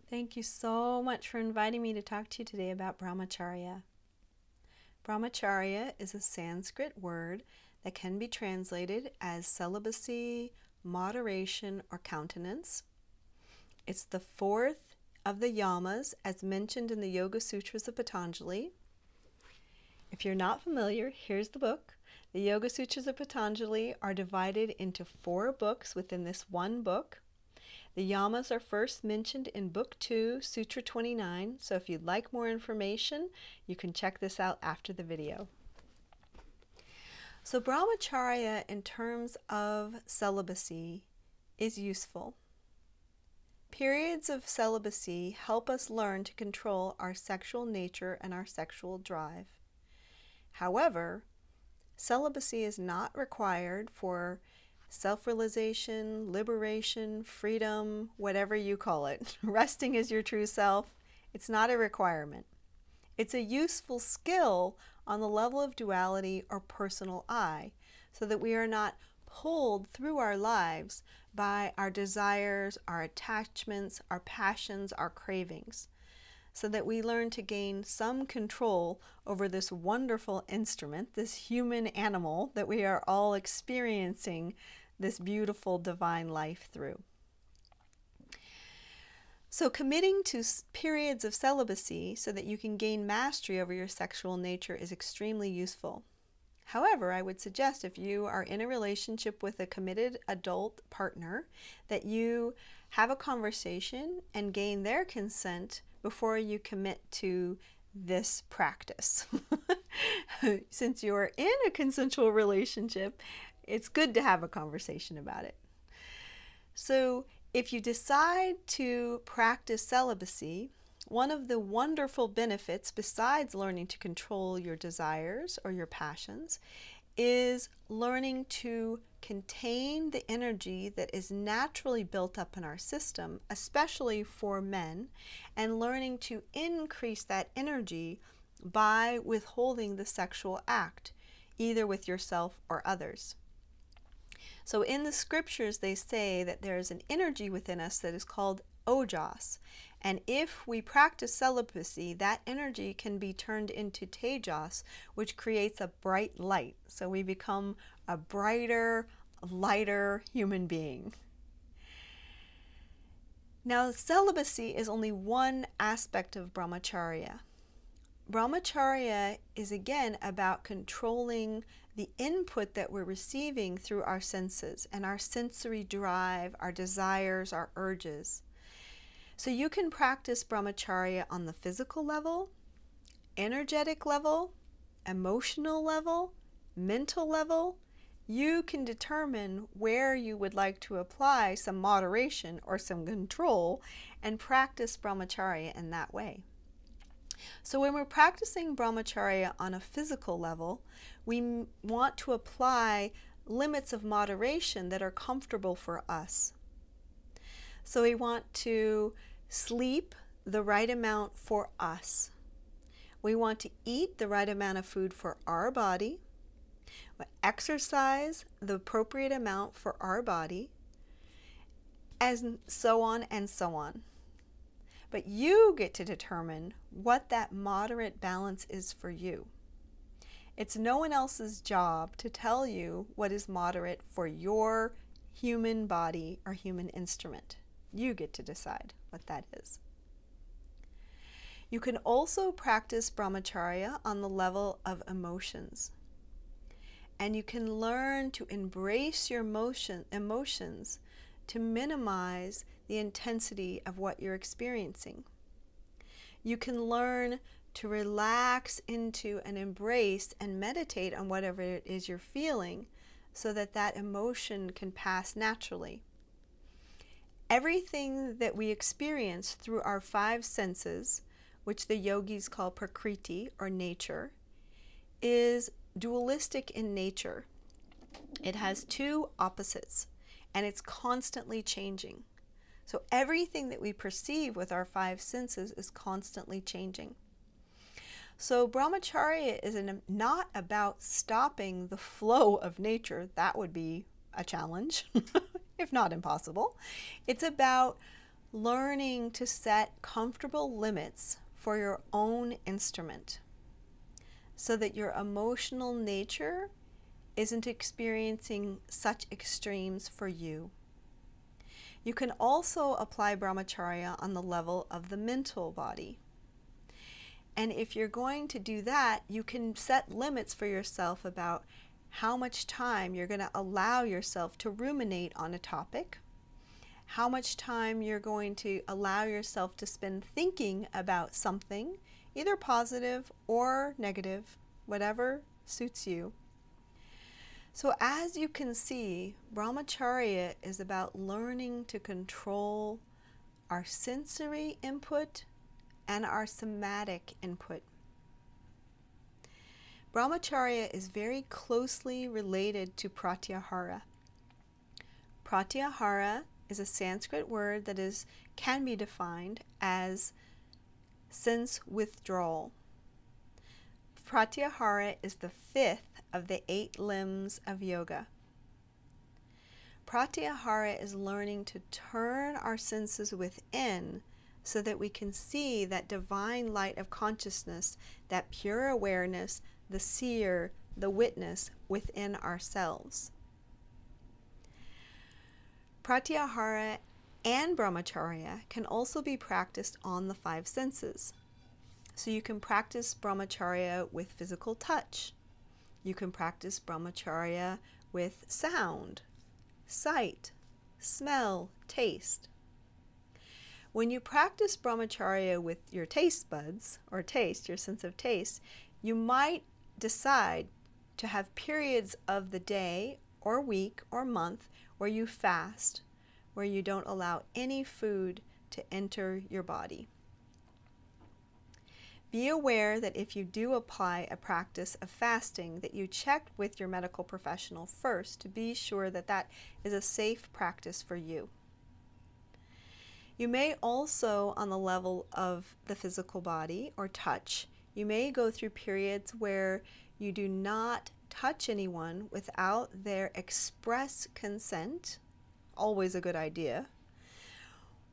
Thank you so much for inviting me to talk to you today about Brahmacharya. Brahmacharya is a Sanskrit word that can be translated as celibacy, moderation, or continence. It's the fourth of the Yamas as mentioned in the Yoga Sutras of Patanjali. If you're not familiar, here's the book. The Yoga Sutras of Patanjali are divided into 4 books within this one book. The Yamas are first mentioned in Book 2, Sutra 29, so if you'd like more information, you can check this out after the video. So Brahmacharya, in terms of celibacy, is useful. Periods of celibacy help us learn to control our sexual nature and our sexual drive. However, celibacy is not required for self-realization, liberation, freedom, whatever you call it. Resting as your true self, it's not a requirement. It's a useful skill on the level of duality or personal I, so that we are not pulled through our lives by our desires, our attachments, our passions, our cravings, so that we learn to gain some control over this wonderful instrument, this human animal that we are all experiencing this beautiful divine life through. So committing to periods of celibacy so that you can gain mastery over your sexual nature is extremely useful. However, I would suggest if you are in a relationship with a committed adult partner that you have a conversation and gain their consent before you commit to this practice. Since you are in a consensual relationship, it's good to have a conversation about it. So if you decide to practice celibacy, one of the wonderful benefits, besides learning to control your desires or your passions, is learning to contain the energy that is naturally built up in our system, especially for men, and learning to increase that energy by withholding the sexual act, either with yourself or others. So in the scriptures they say that there is an energy within us that is called ojas, and if we practice celibacy, that energy can be turned into tejas, which creates a bright light. So we become a brighter, lighter human being. Now, celibacy is only one aspect of Brahmacharya. Brahmacharya is again about controlling the input that we're receiving through our senses and our sensory drive, our desires, our urges. So you can practice Brahmacharya on the physical level, energetic level, emotional level, mental level. You can determine where you would like to apply some moderation or some control and practice Brahmacharya in that way. So when we're practicing Brahmacharya on a physical level, we want to apply limits of moderation that are comfortable for us. So we want to sleep the right amount for us. We want to eat the right amount of food for our body, exercise the appropriate amount for our body, and so on and so on. But you get to determine what that moderate balance is for you. It's no one else's job to tell you what is moderate for your human body or human instrument. You get to decide what that is. You can also practice Brahmacharya on the level of emotions. And you can learn to embrace your emotions to minimize the intensity of what you're experiencing. You can learn to relax into and embrace and meditate on whatever it is you're feeling so that that emotion can pass naturally. Everything that we experience through our 5 senses, which the yogis call prakriti or nature, is dualistic in nature. It has 2 opposites, and it's constantly changing. So everything that we perceive with our 5 senses is constantly changing. So Brahmacharya is not about stopping the flow of nature. That would be a challenge, if not impossible. It's about learning to set comfortable limits for your own instrument so that your emotional nature isn't experiencing such extremes for you. You can also apply Brahmacharya on the level of the mental body. And if you're going to do that, you can set limits for yourself about how much time you're going to allow yourself to ruminate on a topic, how much time you're going to allow yourself to spend thinking about something, either positive or negative, whatever suits you. So as you can see, Brahmacharya is about learning to control our sensory input and our somatic input. Brahmacharya is very closely related to pratyahara. Pratyahara is a Sanskrit word that can be defined as sense withdrawal. Pratyahara is the fifth of the 8 limbs of yoga. Pratyahara is learning to turn our senses within so that we can see that divine light of consciousness, that pure awareness, the seer, the witness within ourselves. Pratyahara and Brahmacharya can also be practiced on the 5 senses. So you can practice Brahmacharya with physical touch. You can practice Brahmacharya with sound, sight, smell, taste. When you practice Brahmacharya with your taste buds, or taste, your sense of taste, you might decide to have periods of the day or week or month where you fast, where you don't allow any food to enter your body. Be aware that if you do apply a practice of fasting, that you check with your medical professional first to be sure that that is a safe practice for you. You may also, on the level of the physical body or touch, you may go through periods where you do not touch anyone without their express consent, always a good idea.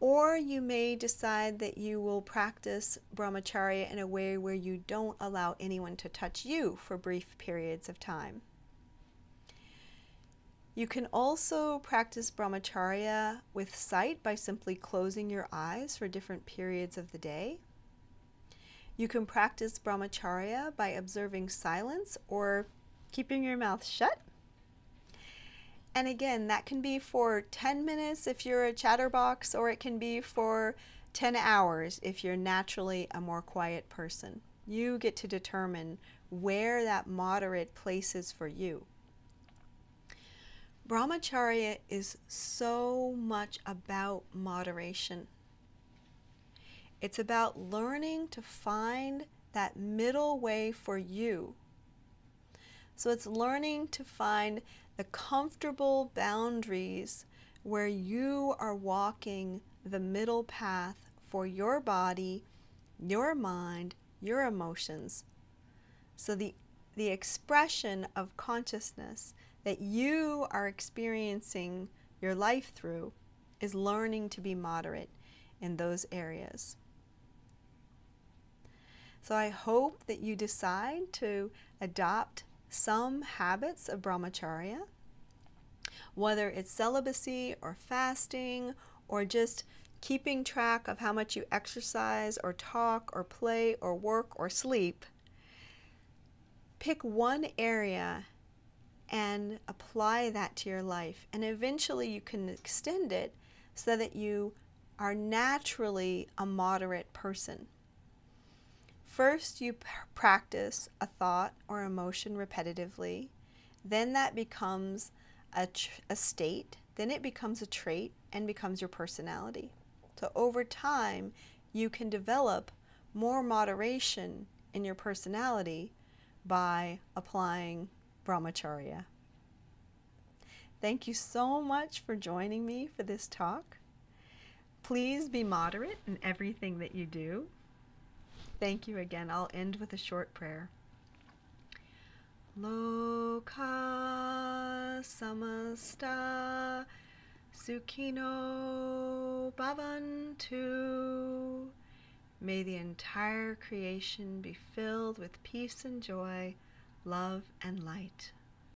Or you may decide that you will practice Brahmacharya in a way where you don't allow anyone to touch you for brief periods of time. You can also practice Brahmacharya with sight by simply closing your eyes for different periods of the day. You can practice Brahmacharya by observing silence or keeping your mouth shut. And again, that can be for 10 minutes if you're a chatterbox, or it can be for 10 hours if you're naturally a more quiet person. You get to determine where that moderate place is for you. Brahmacharya is so much about moderation. It's about learning to find that middle way for you. So it's learning to find the comfortable boundaries where you are walking the middle path for your body, your mind, your emotions. So the expression of consciousness that you are experiencing your life through is learning to be moderate in those areas. So I hope that you decide to adopt some habits of Brahmacharya, whether it's celibacy or fasting or just keeping track of how much you exercise or talk or play or work or sleep. Pick one area and apply that to your life, and eventually you can extend it so that you are naturally a moderate person. First, you practice a thought or emotion repetitively, then that becomes a state, then it becomes a trait and becomes your personality. So over time, you can develop more moderation in your personality by applying Brahmacharya. Thank you so much for joining me for this talk. Please be moderate in everything that you do. Thank you again. I'll end with a short prayer. Loka samasta sukhino bhavantu. May the entire creation be filled with peace and joy, love and light.